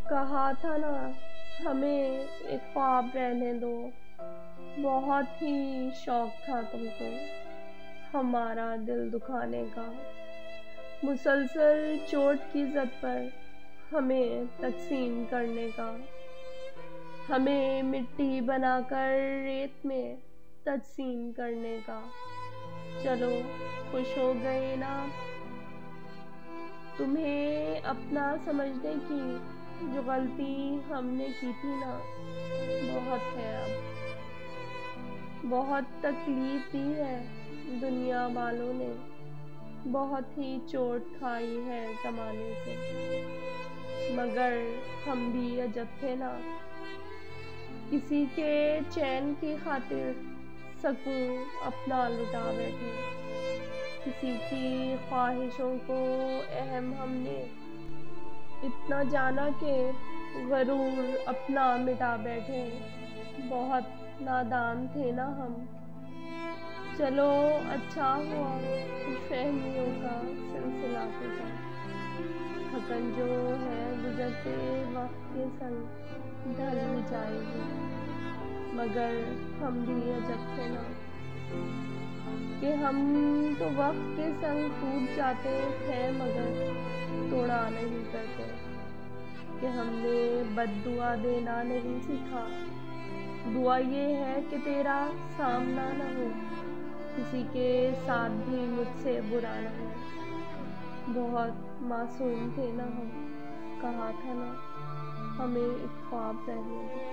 کہا تھا نا ہمیں ایک خواب رہنے دو، بہت ہی شوق تھا تم کو ہمارا دل دکھانے کا، مسلسل چوٹ کی زد پر ہمیں تقسیم کرنے کا، ہمیں مٹی بنا کر ریت میں تجسیم کرنے کا۔ چلو خوش ہو گئے نا، تمہیں اپنا سمجھنے کی جو غلطی ہم نے کی تھی نا، بہت ہے اب، بہت تکلیف دی ہے دنیا والوں نے، بہت ہی چوٹ کھائی ہے زمانے سے، مگر ہم بھی عجب تھے نا، کسی کے چین کی خاطر سکون اپنا لٹا بیٹھے، کسی کی خواہشوں کو اہم ہم نے اتنا جانا کہ غرور اپنا مٹا بیٹھے، بہت نادان تھے نا ہم۔ چلو اچھا ہوا خوش فہمیوں کا سلسلہ ٹوٹا، تھکن جو ہے گزرتے وقت کے سنگ ڈھل ہی جائے گی، مگر ہم بھی عجب تھے نا کہ ہم تو وقت کے سنگ ٹوٹ جاتے تھے مگر توڑا نہیں کرتے، کہ ہم نے بد دعا دینا نہیں سیکھا، دعا یہ ہے کہ تیرا سامنا نہ ہو، کسی کے ساتھ بھی مجھ سے برا نہ ہو، بہت معصوم تھے نا ہم، کہا تھا نا ہمیں ایک خواب رہنے دو،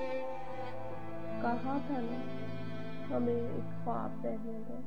کہا تھا نا ہمیں ایک خواب رہنے دو۔